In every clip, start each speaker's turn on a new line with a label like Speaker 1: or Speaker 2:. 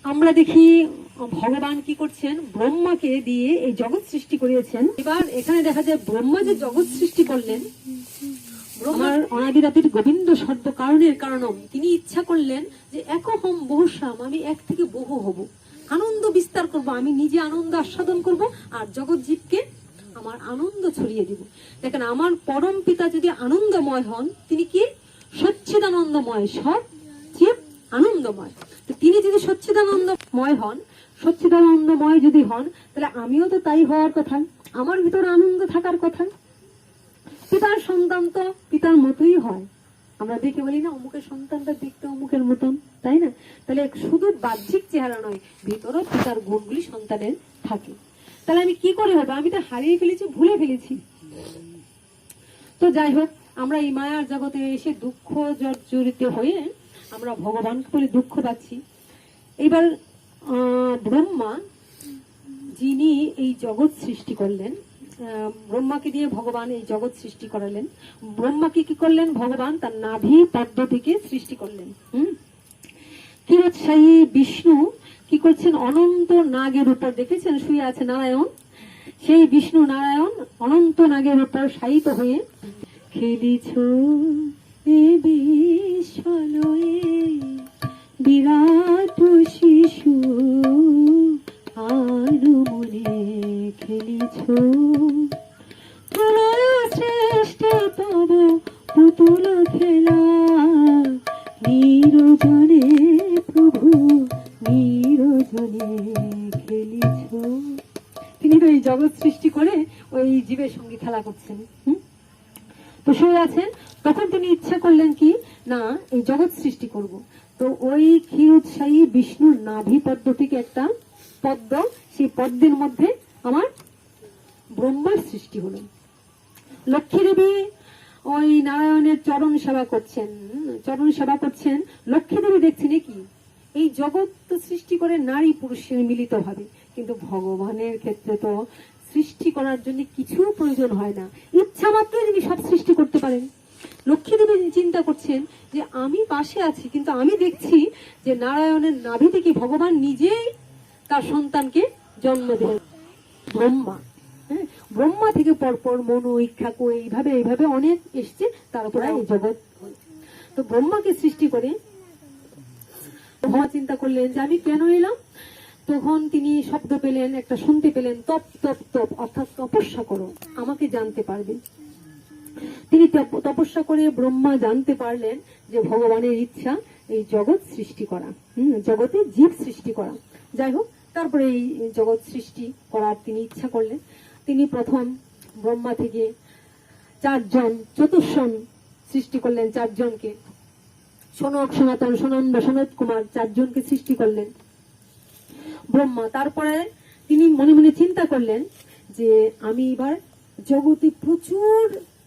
Speaker 1: আমরা দেখি ভগবান কি করছেন, ব্রহ্মাকে দিয়ে এই জগৎ সৃষ্টি করিয়েছেন। এবার এখানে দেখা যায় ব্রহ্মা যে জগৎ সৃষ্টি করলেন, ব্রহ্মার অনাদিরাদির গোবিন্দ সর্ব কারণের কারণম, তিনি ইচ্ছা করলেন যে একহম বহুশ্যাম, আমি এক থেকে বহু হব, আনন্দ বিস্তার করব, আমি নিজে আনন্দ আস্বাদন করব আর জগৎ জীবকে আমার আনন্দ ছড়িয়ে দিব। দেখেন, আমার পরম পিতা যদি আনন্দময় হন, তিনি কি সচ্চিদানন্দময়, সব জীব আনন্দময়। তো তিনি যদি সচ্চিদানন্দময় হন, সচ্চিদানন্দময় যদি হন, তাহলে আমিও তো তাই হওয়ার কথা, আমার ভিতরে আনন্দ থাকার কথা। পিতার সন্তান তো পিতার মতোই হয়। আমরা দেখে বলি না, অমুকের সন্তানটা দেখতে অমুকের মতন, তাই না? তাহলে শুধু বাহ্যিক চেহারা নয়, ভিতরও পিতার গুণগুলি সন্তানের থাকে। তাহলে আমি কি করে হবে? আমি তো হারিয়ে ফেলেছি, ভুলে ফেলেছি। তো যাই হোক, আমরা এই মায়ার জগতে এসে দুঃখ জর্জরিত হয়ে আমরা ভগবানকে বলে দুঃখ পাচ্ছি। এবার ব্রহ্মা যিনি এই জগৎ সৃষ্টি করলেন, ব্রহ্মাকে দিয়ে ভগবান এই জগৎ সৃষ্টি করালেন। ব্রহ্মাকে কি করলেন? ভগবান তার নাভি পদ্ম থেকে সৃষ্টি করলেন। ক্ষীরোৎসাহী বিষ্ণু কি করছেন? অনন্ত নাগের উপর, দেখেছেন শুয়ে আছে নারায়ণ, সেই বিষ্ণু নারায়ণ অনন্ত নাগের উপর শায়িত হয়ে খেলিছ বিরাট শিশু আলু মনে খেলিছ, শ্রেষ্ঠ তব পুতুল খেলা নিরজনে প্রভু নিরজনে খেলিছ। তিনি তো এই জগৎ সৃষ্টি করে ওই জীবের সঙ্গে খেলা করছেন। তো শুয়ে আছেন, তখন তিনি ইচ্ছা করলেন কি না, এই জগৎ সৃষ্টি করব। তো ওই ক্ষীরোৎসাহী বিষ্ণুর নাভি পদ্ম থেকে একটা পদ্ম, সেই পদ্মের মধ্যে আমার ব্রহ্মার সৃষ্টি হলো। লক্ষ্মী দেবী ওই নারায়ণের চরণ সেবা করছেন, চরণ সেবা করছেন। লক্ষ্মী দেবী দেখছেন কি এই জগৎ তো সৃষ্টি করে নারী পুরুষের মিলিত ভাবে, কিন্তু ভগবানের ক্ষেত্রে তো সৃষ্টি করার জন্য কিছু প্রয়োজন হয় না, ইচ্ছা মাত্র তিনি সব সৃষ্টি করতে পারেন। লক্ষ্মী দেবী চিন্তা করছেন যে আমি পাশে আছি, কিন্তু আমি দেখছি যে নারায়ণের নাভি থেকে ভগবান নিজেই তার সন্তানকে জন্ম দেন। ব্রহ্মা, ব্রহ্মা থেকে পরপর মনো ইক্ষাকু এইভাবে অনেক এসছে, তার উপরে এই জগৎ। তো ব্রহ্মাকে সৃষ্টি করে ব্রহ্মা চিন্তা করলেন যে আমি কেন এলাম। তখন তিনি শব্দ পেলেন, একটা শুনতে পেলেন, তপ তপ তপ, অর্থাৎ তপস্যা করো, আমাকে জানতে পারবে। তিনি তপস্যা করে ব্রহ্মা জানতে পারলেন যে ভগবানের ইচ্ছা এই জগৎ সৃষ্টি করা, জগতে জীব সৃষ্টি করা। যাই হোক, তারপরে এই জগৎ সৃষ্টি করার তিনি ইচ্ছা করলেন। তিনি প্রথম ব্রহ্মা থেকে চারজন চতুর্ষণ সৃষ্টি করলেন, চারজনকে, সনক সনাতন সনন্দ সনত কুমার, চারজনকে সৃষ্টি করলেন ব্রহ্মা। তারপরে তিনি মনে মনে চিন্তা করলেন যে আমি এবার জগতে প্রচুর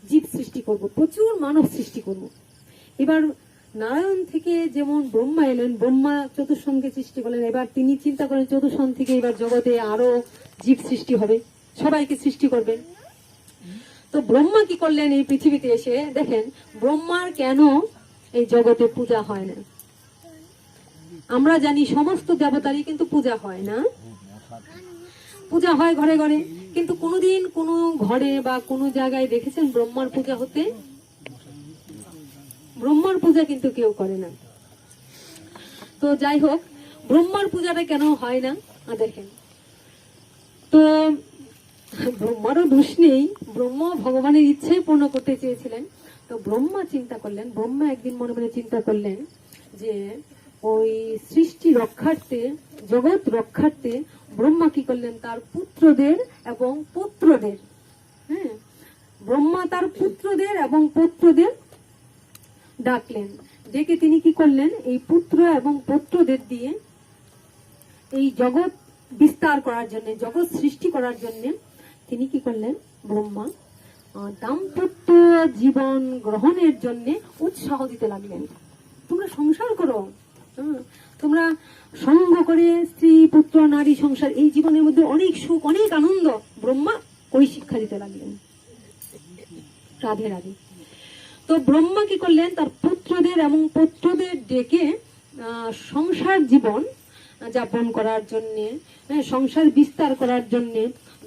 Speaker 1: জীব সৃষ্টি করব, প্রচুর মানব সৃষ্টি করব। এবার নারায়ণ থেকে যেমন ব্রহ্মা এলেন, ব্রহ্মা চতুর্ষণকে সৃষ্টি করলেন। এবার তিনি চিন্তা করেন চতুর্ষণ থেকে এবার জগতে আরো জীব সৃষ্টি হবে, সবাইকে সৃষ্টি করবেন। তো ব্রহ্মা কি করলেন? এই পৃথিবীতে এসে দেখেন ব্রহ্মার কেন এই জগতে পূজা হয় না। আমরা জানি সমস্ত দেবতারই কিন্তু পূজা হয় না, পূজা হয় ঘরে ঘরে, কিন্তু কোনোদিন কোনো ঘরে বা কোনো জায়গায় দেখেছেন ব্রহ্মার পূজা হতে? ব্রহ্মার পূজা কিন্তু কেউ করে না। তো যাই হোক, ব্রহ্মার পূজাটা কেন হয় না দেখেন। তো ব্রহ্মারও দোষ নেই, ব্রহ্মা ভগবানের ইচ্ছাই পূর্ণ করতে চেয়েছিলেন। তো ব্রহ্মা চিন্তা করলেন, ব্রহ্মা একদিন মনে মনে চিন্তা করলেন যে ওই সৃষ্টি রক্ষার্থে, জগৎ রক্ষার্থে ব্রহ্মা কি করলেন? তার পুত্রদের এবং পৌত্রদের, ব্রহ্মা তার পুত্রদের এবং পৌত্রদের ডাকলেন। ডেকে তিনি কি করলেন? এই পুত্র এবং পৌত্রদের দিয়ে এই জগৎ বিস্তার করার জন্য, জগৎ সৃষ্টি করার জন্য তিনি কি করলেন? ব্রহ্মা দাম্পত্য জীবন গ্রহণের জন্য উৎসাহ দিতে লাগলেন। তোমরা সংসার করো, তোমরা সঙ্গ করে স্ত্রী পুত্র নারী সংসার, এই জীবনের মধ্যে অনেক সুখ অনেক আনন্দ, ব্রহ্মা ওই শিক্ষা দিতে লাগলেন। রাধে রাধে। তো ব্রহ্মা কি করলেন? তার পুত্রদের এবং পৌত্রদের ডেকে সংসার জীবন যাপন করার জন্যে, সংসার বিস্তার করার জন্যে,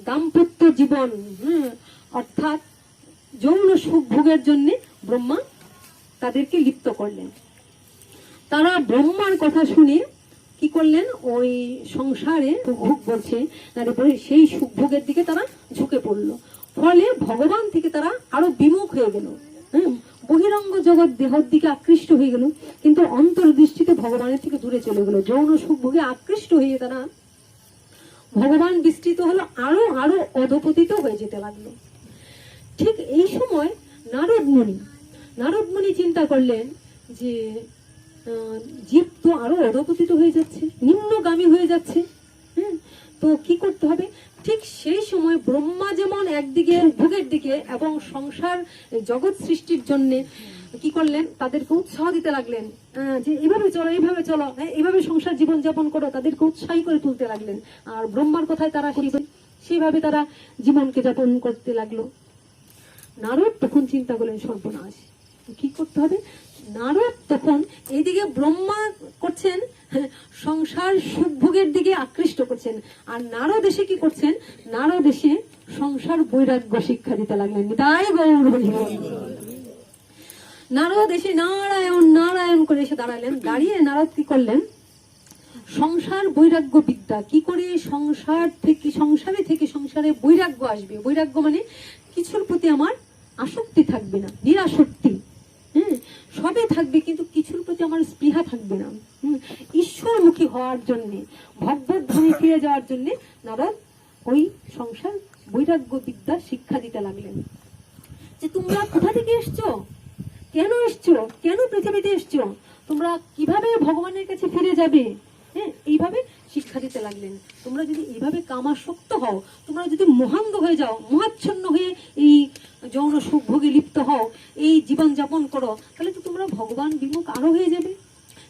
Speaker 1: দাম্পত্য জীবন, অর্থাৎ যৌন সুখ ভোগের জন্যে ব্রহ্মা তাদেরকে লিপ্ত করলেন। তারা ব্রহ্মার কথা শুনে কি করলেন, ওই সংসারে ভোগ করছে, তারপরে সেই সুখ ভোগের দিকে তারা ঝুঁকে পড়লো। ফলে ভগবান থেকে তারা আরো বিমুখ হয়ে গেল। বহিরঙ্গ জগৎ দেহের দিকে আকৃষ্ট হয়ে গেল, কিন্তু অন্তর্দৃষ্টিতে ভগবানের থেকে দূরে চলে গেল। যৌন সুখ ভোগে আকৃষ্ট হয়ে তারা ভগবান বিস্তৃত হলো, আরো আরো অধপতিত হয়ে যেতে লাগলো। ঠিক এই সময় নারদ মুনি চিন্তা করলেন যে জীব তো আরো অধপতিত হয়ে যাচ্ছে, নিম্নগামী হয়ে যাচ্ছে, তো কি করতে হবে। ঠিক সেই সময় ব্রহ্মা যেমন একদিকে ভোগের দিকে এবং সংসার জগৎ সৃষ্টির জন্য কি করলেন, তাদেরকে উৎসাহ দিতে লাগলেন যে এইভাবে চলো, এইভাবে চলো, এইভাবে সংসার জীবন যাপন করো, তাদেরকে উৎসাহী করে তুলতে লাগলেন। আর ব্রহ্মার কথায় তারা সেইভাবে তারা জীবনকে যাপন করতে লাগলো। নারদ তখন চিন্তা করলেন সর্বনাশ, কি করতে হবে। নারদ তখন এইদিকে ব্রহ্মা করছেন সংসার সুখ ভোগের দিকে আকৃষ্ট করছেন, আর নারদ এসে কি করছেন, নারদ এসে সংসার বৈরাগ্য শিক্ষা দিতে লাগলেন। তাই নারদ এসে নারায়ণ নারায়ণ করে এসে দাঁড়ালেন। দাঁড়িয়ে নারদ কি করলেন, সংসার বৈরাগ্য বিদ্যা কি করে সংসারে থেকে সংসারে বৈরাগ্য আসবে। বৈরাগ্য মানে কিছুর প্রতি আমার আসক্তি থাকবে না, নিরাসক্তি, সবে থাকবে কিন্তু কিছুর প্রতি আমার স্পৃহা থাকবে না। ঈশ্বরমুখী হওয়ার জন্য, ভগবত ধামে ফিরে যাওয়ার জন্য নারদ ওই সংসার বৈরাগ্য বিদ্যা শিক্ষা দিতে লাগলেন। যে তোমরা কোথা থেকে এসছো, কেন এসছো, কেন পৃথিবীতে এসছো, তোমরা কিভাবে ভগবানের কাছে ফিরে যাবে, এইভাবে শিক্ষা দিতে লাগলেন। তোমরা যদি এইভাবে কামাসক্ত হও, তোমরা যদি মোহান্ধ হয়ে যাও, মোহাচ্ছন্ন হয়ে এই যৌন সুখ ভোগে লিপ্ত হও, এই জীবন যাপন করো, তাহলে তো তোমরা ভগবান বিমুখ আরো হয়ে যাবে।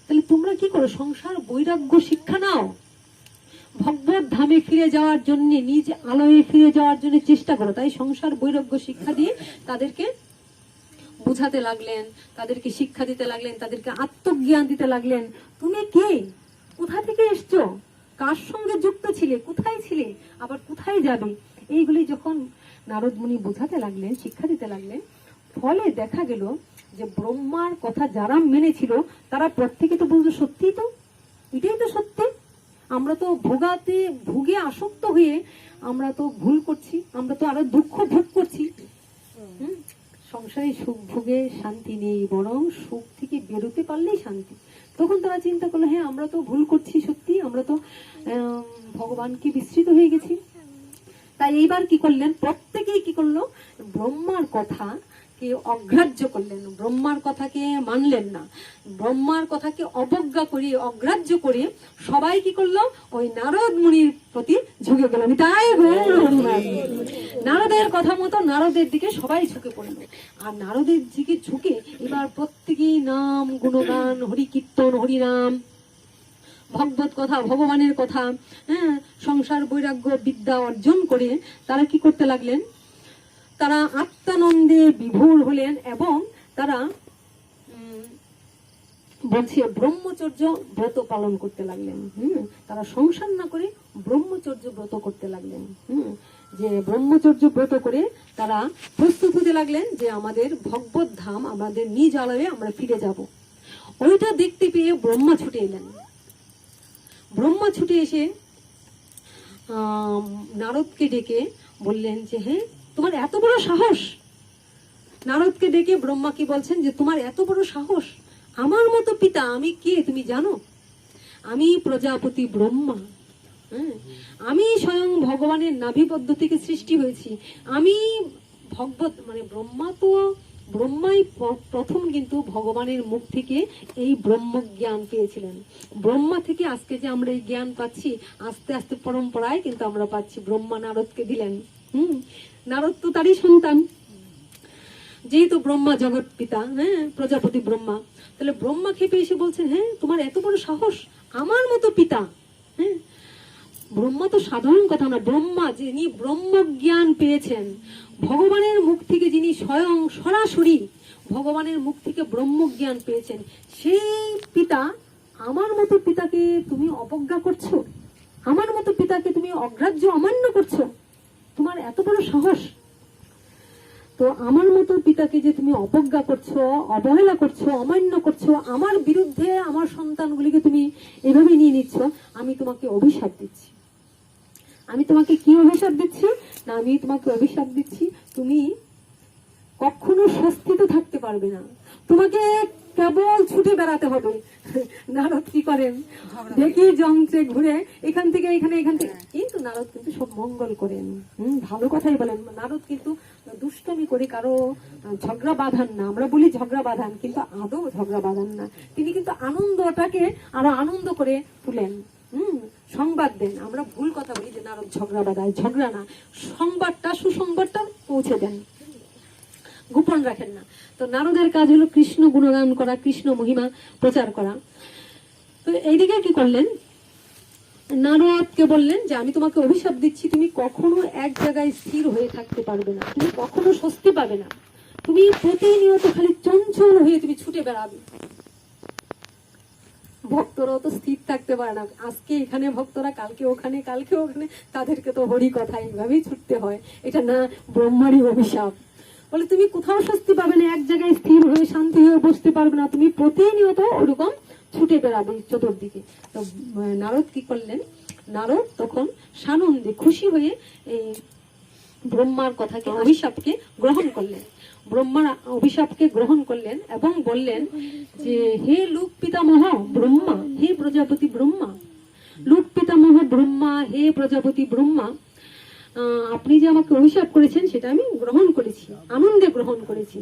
Speaker 1: তাহলে তোমরা কি করো, সংসার বৈরাগ্য শিক্ষা নাও, ভগবত ধামে ফিরে যাওয়ার জন্য, নিজ আলোয় ফিরে যাওয়ার জন্য চেষ্টা করো। তাই সংসার বৈরাগ্য শিক্ষা দিয়ে তাদেরকে বুঝাতে লাগলেন, তাদেরকে শিক্ষা দিতে লাগলেন, তাদেরকে আত্মজ্ঞান দিতে লাগলেন। তুমি কে, কোথা থেকে এসছো, কার সঙ্গে যুক্ত ছিলে, কোথায় ছিলে, আবার কোথায় যাবে, এইগুলি যখন নারদ মুনি বোঝাতে লাগলেন, শিক্ষা দিতে লাগলেন, ফলে দেখা গেল যে ব্রহ্মার কথা যারা মেনেছিল তারা প্রত্যেকে তো বলতো সত্যি, তো এটাই তো সত্যি, আমরা তো ভোগে আসক্ত হয়ে আমরা তো ভুল করছি, আমরা তো আরো দুঃখ ভোগ করছি। সংসারে সুখ ভোগে শান্তি নেই, বরং সুখ থেকে বেরোতে পারলেই শান্তি। তখন তারা চিন্তা করলো, হ্যাঁ আমরা তো ভুল করছি, সত্যি আমরা তো ভগবানকে বিস্মৃত হয়ে গেছি। তাই এইবার কি করলেন, প্রত্যেকেই কি করলো, ব্রহ্মার কথাকে অগ্রাহ্য করলেন, ব্রহ্মার কথাকে মানলেন না, ব্রহ্মার কথাকে অবজ্ঞা করে অগ্রাহ্য করে সবাই কি করলো, ওই নারদ মুনির প্রতি ঝুঁকে গেল। তাই নারদের কথা মতো নারদের দিকে সবাই ঝুঁকে পড়লো। আর নারদের দিকে ঝুঁকে এবার প্রত্যেকেই নাম গুণগান, হরি কীর্তন, হরিনাম, ভগবত কথা, ভগবানের কথা, সংসার বৈরাগ্য বিদ্যা অর্জন করে তারা কি করতে লাগলেন, তারা আত্মানন্দে বিভোর হলেন এবং তারা বলছে ব্রহ্মচর্য ব্রত পালন করতে লাগলেন। তারা সংসার না করে ব্রহ্মচর্য ব্রত করতে লাগলেন। যে ব্রহ্মচর্য ব্রত করে তারা প্রস্তুত হতে লাগলেন যে আমাদের ভগবত ধাম, আমাদের নিজ আলয়ে আমরা ফিরে যাব। ওইটা দেখতে পেয়ে ব্রহ্মা ছুটে এলেন। ব্রহ্মা ছুটে এসে নারদকে ডেকে বললেন যে হ্যাঁ তোমার এত বড় সাহস। নারদকে ডেকে ব্রহ্মা কি বলছেন যে তোমার এত বড় সাহস, আমার মতো পিতা আমি কে তুমি জানো? আমি প্রজাপতি ব্রহ্মা, আমি স্বয়ং ভগবানের নাভিপদ্ম থেকে সৃষ্টি হয়েছি। আমি ভগবত মানে ব্রহ্মাই প্রথম কিন্তু ভগবানের মুখ থেকে এই ব্রহ্ম জ্ঞান পেয়েছিলেন। ব্রহ্মা থেকে আজকে যে আমরা এই জ্ঞান পাচ্ছি, আস্তে আস্তে পরম্পরায় কিন্তু আমরা পাচ্ছি। ব্রহ্মা নারদকে দিলেন। নারদ তো তারই সন্তান, যেহেতু ব্রহ্মা জগৎ পিতা, প্রজাপতি ব্রহ্মা। তাহলে ব্রহ্মা খেপে এসে বলছেন, হ্যাঁ তোমার এত বড় সাহস, আমার মতো পিতা। ব্রহ্মা তো সাধারণ কথা না, ব্রহ্মা যিনি ব্রহ্ম জ্ঞান পেয়েছেন, ভগবানের মুখ থেকে যিনি স্বয়ং সরাসরি ভগবানের মুখ থেকে ব্রহ্ম জ্ঞান পেয়েছেন, সেই পিতা আমার মতো পিতাকে তুমি অবজ্ঞা করছো, আমার মতো পিতাকে তুমি অগ্রাহ্য অমান্য করছো, তোমার এত বড় সাহস। তো আমার মতো পিতাকে যে তুমি অবজ্ঞা করছো, অবহেলা করছো, অমান্য করছো, আমার বিরুদ্ধে আমার সন্তানগুলিকে তুমি এভাবে নিয়ে নিচ্ছ, আমি তোমাকে অভিশাপ দিচ্ছি। আমি তোমাকে কি অভিশাপ দিচ্ছি? না, আমি তোমাকে অভিশাপ দিচ্ছি, তুমি কখনো স্বস্তিতে থাকতে পারবে না, তোমাকে কেবল ছুটে বেড়াতে হবে। নারদ কি করেন? দেখি যন্ত্রে ঘুরে এখান থেকে এখানে, এখান থেকে, কিন্তু নারদ কিন্তু সব মঙ্গল করেন, ভালো কথাই বলেন। নারদ কিন্তু দুষ্টমি করে কারো ঝগড়া বাঁধান না। আমরা বলি ঝগড়া বাঁধান, কিন্তু আদৌ ঝগড়া বাঁধান না। তিনি কিন্তু আনন্দটাকে আরো আনন্দ করে তুলেন, সংবাদ দেন। আমরা ভুল কথা বলি যে নারদ ঝগড়া বাঁধায়, ঝগড়া না, সংবাদটা, সুসংবাদটা পৌঁছে দেন, গোপন রাখেন না। তো নারদের কাজ হলো কৃষ্ণ গুণগান করা, কৃষ্ণ মহিমা প্রচার করা। তো এইদিকে কি করলেন? নারদকে বললেন যে আমি তোমাকে অভিশাপ দিচ্ছি, তুমি কখনো এক জায়গায় স্থির হয়ে থাকতে পারবে না, তুমি কখনো স্বস্তি পাবে না, তুমি প্রতিনিয়ত খালি চঞ্চল হয়ে তুমি ছুটে বেড়াবে। ভক্তরাও তো স্থির থাকতে পারে না, আজকে এখানে ভক্তরা, কালকে ওখানে, কালকে ওখানে, তাদেরকে তো হরি কথা এইভাবেই ছুটতে হয়। এটা না ব্রহ্মারই অভিশাপ। বলে তুমি কোথাও স্বস্তি পাবে না, এক জায়গায় স্থির হয়ে শান্তি হয়ে বসতে পারবে না, তুমি প্রতিনিয়ত ওরকম ছুটে বেড়াবে চতুর্দিকে। তো নারদ কি করলেন? নারদ তখন সানন্দে খুশি হয়ে এই ব্রহ্মার কথাকে, অভিশাপকে গ্রহণ করলেন। ব্রহ্মার অভিশাপকে গ্রহণ করলেন এবং বললেন যে হে লোক পিতামহ ব্রহ্মা, হে প্রজাপতি ব্রহ্মা, লোক পিতামহ ব্রহ্মা, হে প্রজাপতি ব্রহ্মা, আপনি যে আমাকে অভিশাপ করেছেন সেটা আমি গ্রহণ করেছি, আনন্দে গ্রহণ করেছি।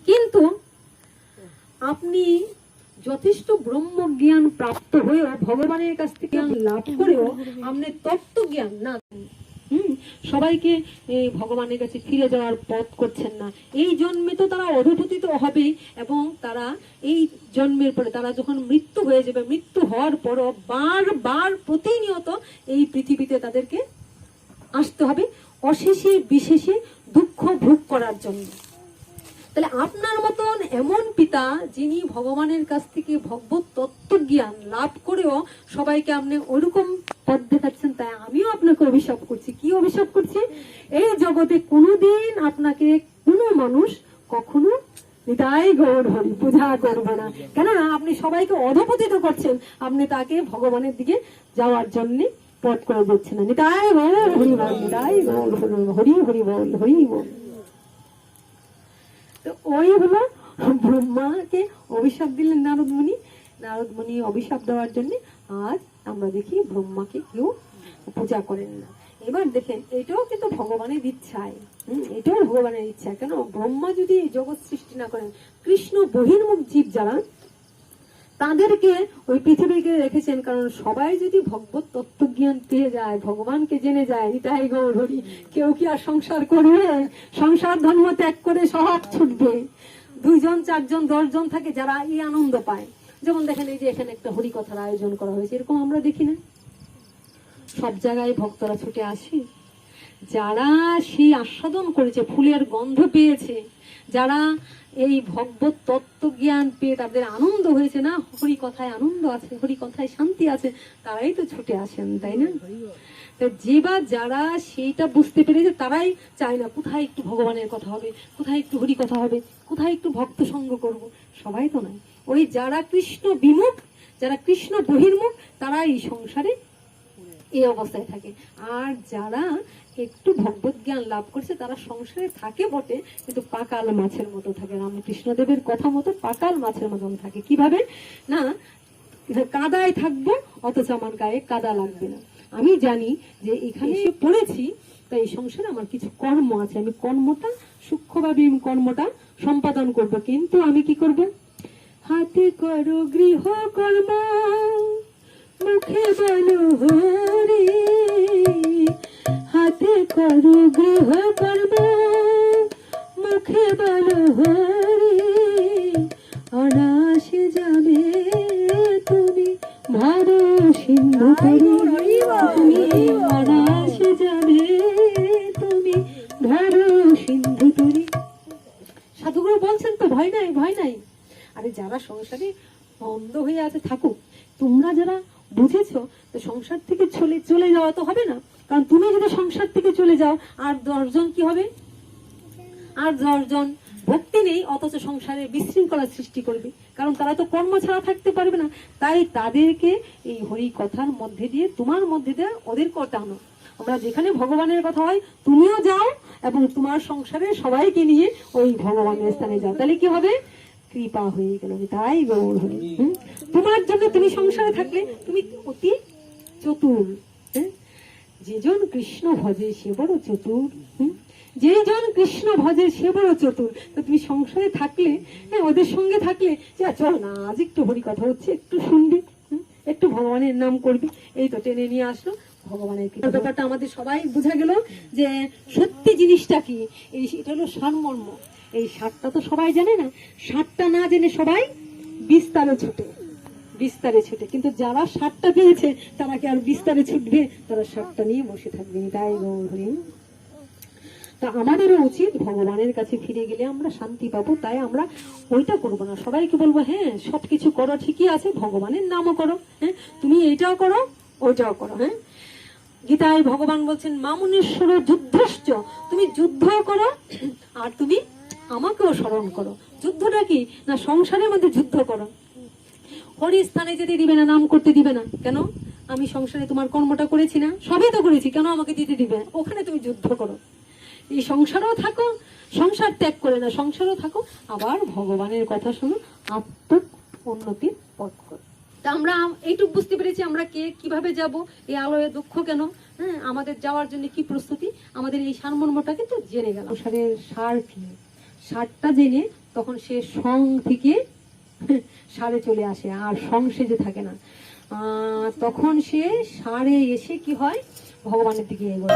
Speaker 1: কিন্তু আপনি যথেষ্ট ব্রহ্ম জ্ঞান প্রাপ্ত হয়েও, ভগবানের কাছ থেকে জ্ঞান লাভ করেও আপনি তত্ত্ব জ্ঞান না, সবাইকে ভগবানের কাছে ফিরে যাওয়ার পথ করছেন না। এই জন্মে তো তারা অধঃপতিত হবেই, এবং তারা এই জন্মের পরে তারা যখন মৃত্যু হয়ে যাবে, মৃত্যু হওয়ার পরও বারবার প্রতিনিয়ত এই পৃথিবীতে তাদেরকে আসতে হবে অশেষে বিশেষে দুঃখ ভোগ করার জন্য। তাহলে আপনার মতন এমন পিতা, যিনি ভগবানের কাছ থেকে ভগবত তত্ত্ব জ্ঞান লাভ করেও সবাইকে আপনি ওরকম পথ দেখাচ্ছেন, তাই আমিও আপনাকে অভিশাপ করছি। কি অভিশাপ করছি? এই জগতে কোনোদিন আপনাকে কোনো মানুষ কখনো নিতাই গৌর হরি পূজা করবে না, কেননা আপনি সবাইকে অধঃপতিত করছেন, আপনি তাকে ভগবানের দিকে যাওয়ার জন্য পথ করে দিচ্ছেন না। নিতাই গৌর হরি বল, নিতাই গৌর হরি হরি বল, হরি বল। তো ওই হলো ব্রহ্মাকে অভিশাপ দিলেন নারদ মুনি। নারদ মুনি অভিশাপ দেওয়ার জন্য আজ আমরা দেখি ব্রহ্মাকে কেউ পূজা করেন না। এবার দেখেন, এটাও কিন্তু ভগবানের ইচ্ছায়, এটাও ভগবানের ইচ্ছা। কেন? ব্রহ্মা যদি জগৎ সৃষ্টি না করেন, কৃষ্ণ বহির্মুখ জীব যারা, তাদেরকে ওই পৃথিবীকে রেখেছেন। কারণ সবাই যদি ভগবত তত্ত্ব জ্ঞান পেয়ে যায়, ভগবানকে জেনে যায়, নিতাই গৌর হরি, কেউ কি আর সংসার করবে? সংসার ধর্ম ত্যাগ করে সব ছুটবে। 2 জন 4 জন 10 জন থাকে যারা এই আনন্দ পায়। যেমন দেখেন, এই যে এখানে একটা হরি কথার আয়োজন করা হয়েছে, এরকম আমরা দেখি না? সব জায়গায় ভক্তরা ছুটে আসে, যারা সেই আস্বাদন করেছে, ফুলের গন্ধ পেয়েছে, যারা এই ভগবত তত্ত্ব জ্ঞান পেয়ে তাদের আনন্দ হয়েছে, না হরি কথায় আনন্দ আছে, হরি কথায় শান্তি আছে, তারাই তো ছুটে আসেন, তাই না? যারা সেইটা বুঝতে পেরেছে তারাই চায় না কোথায় একটু ভগবানের কথা হবে, কোথায় একটু হরি কথা হবে, কোথায় একটু ভক্ত সঙ্গ করব। সবাই তো নয়। ওই যারা কৃষ্ণ বিমুখ, যারা কৃষ্ণ বহির্মুখ, তারা এই সংসারে এই অবস্থায় থাকে। আর যারা একটু ভগবত জ্ঞান লাভ করছে তারা সংসারে থাকে বটে, কিন্তু পাকাল মাছের মতো থাকে। রামকৃষ্ণদেবের কথা মতো পাকাল মাছের মতন থাকে। কিভাবে? না, কাদায় থাকবো অথচ আমার গায়ে কাদা লাগবে না। আমি জানি যে এখানে এসে পড়েছি, তাই এই সংসারে আমার কিছু কর্ম আছে, আমি কর্মটা সূক্ষ্মভাবে কর্মটা সম্পাদন করব। কিন্তু আমি কি করব? হাতে করো গৃহ কর্ম, মুখে বলো হরি, হাতে করো গৃহ কর্ম, মুখে বলো হরি, অনাসে যাবে তুমি ভারো সিন্ধু তরি, তুমি অনাসে যাবে তুমি ভারো সিন্ধু তরি। সাধুগুরু বলছেন তো ভয় নাই, ভয় নাই। আরে যারা সংসারে অন্ধ হয়ে আছে থাকুক, তোমরা যারা বুঝেছো, তো সংসার থেকে চলে যাওয়া তো হবে না। কারণ তুমি যদি সংসার থেকে চলে যাও, আর 10 জন কি হবে? আর 10 জন ভক্তি নেই, অথচ সংসারে বিশৃঙ্খলা সৃষ্টি করবে, কারণ তারা তো কর্ম ছাড়া থাকতে পারবে না। তাই তাদেরকে এই হরি কথার মধ্যে দিয়ে, তোমার মধ্যে দিয়ে ওদের টানো। আমরা যেখানে ভগবানের কথা হয়, তুমিও যাও এবং তোমার সংসারে সবাইকে নিয়ে ওই ভগবানের স্থানে যাও, তাহলে কি হবে? কৃপা হয়ে গেল। তাই গৌর হরি। তোমার জন্য তুমি সংসারে থাকলে তুমি অতি চতুর। যেজন কৃষ্ণ ভজে সে বড় চতুর। যেজন কৃষ্ণ ভজে সে বড় চতুর। তো তুমি সংসারে থাকলে, ওদের সঙ্গে থাকলে, চল না আজ একটু হরি কথা হচ্ছে, একটু শুনবি, একটু ভগবানের নাম করবি, এই তো টেনে নিয়ে আসলো ভগবানের কৃপা। ব্যাপারটা আমাদের সবাই বোঝা গেল যে সত্যি জিনিসটা কি। এটা হলো সারমর্ম। এই সারটা তো সবাই জানে না, সারটা না জেনে সবাই বিস্তারে ছুটে, কিন্তু যারা সারটা পেয়েছে তারা কি আর বিস্তারে ছুটবে? তারা সারটা নিয়ে বসে থাকবে। তাই গৌর হরি। তা আমাদেরও উচিত ভগবানের কাছে ফিরে গেলে আমরা শান্তি পাবো। তাই আমরা ওইটা করবো না, সবাইকে বলবো হ্যাঁ সবকিছু করো, ঠিকই আছে, ভগবানের নামও করো, হ্যাঁ তুমি এইটাও করো ওইটাও করো। হ্যাঁ, গীতায় ভগবান বলছেন মামুনেশ্বর যুদ্ধশ্চ, তুমি যুদ্ধ করো আর তুমি আমাকেও স্মরণ করো। যুদ্ধটা কি না? সংসারের মধ্যে যুদ্ধ করো। হরি স্থানে যেতে দিবে না, নাম করতে দিবে না। কেন? আমি সংসারে তোমার কর্মটা করেছি না, সবই তো করেছি, কেন আমাকে দিতে দিবে? ওখানে তুমি যুদ্ধ করো। এই সংসারও থাকো, সংসার ত্যাগ করে না, সংসারও থাকো, আবার ভগবানের কথা শোনো, আত্ম উন্নতির পথ করো। তা আমরা এইটুকু বুঝতে পেরেছি আমরা কে, কিভাবে যাব, এই আলোয় দুঃখ কেন, হ্যাঁ আমাদের যাওয়ার জন্য কি প্রস্তুতি, আমাদের এই সারমর্মটা কিন্তু জেনে গেল। সংসারের সার কি, সারটা জেনে তখন সে সং থেকে সারে চলে আসে, আর সংসেজে থাকে না। তখন সে সারে এসে কি হয়? ভগবানের দিকে এগোয়।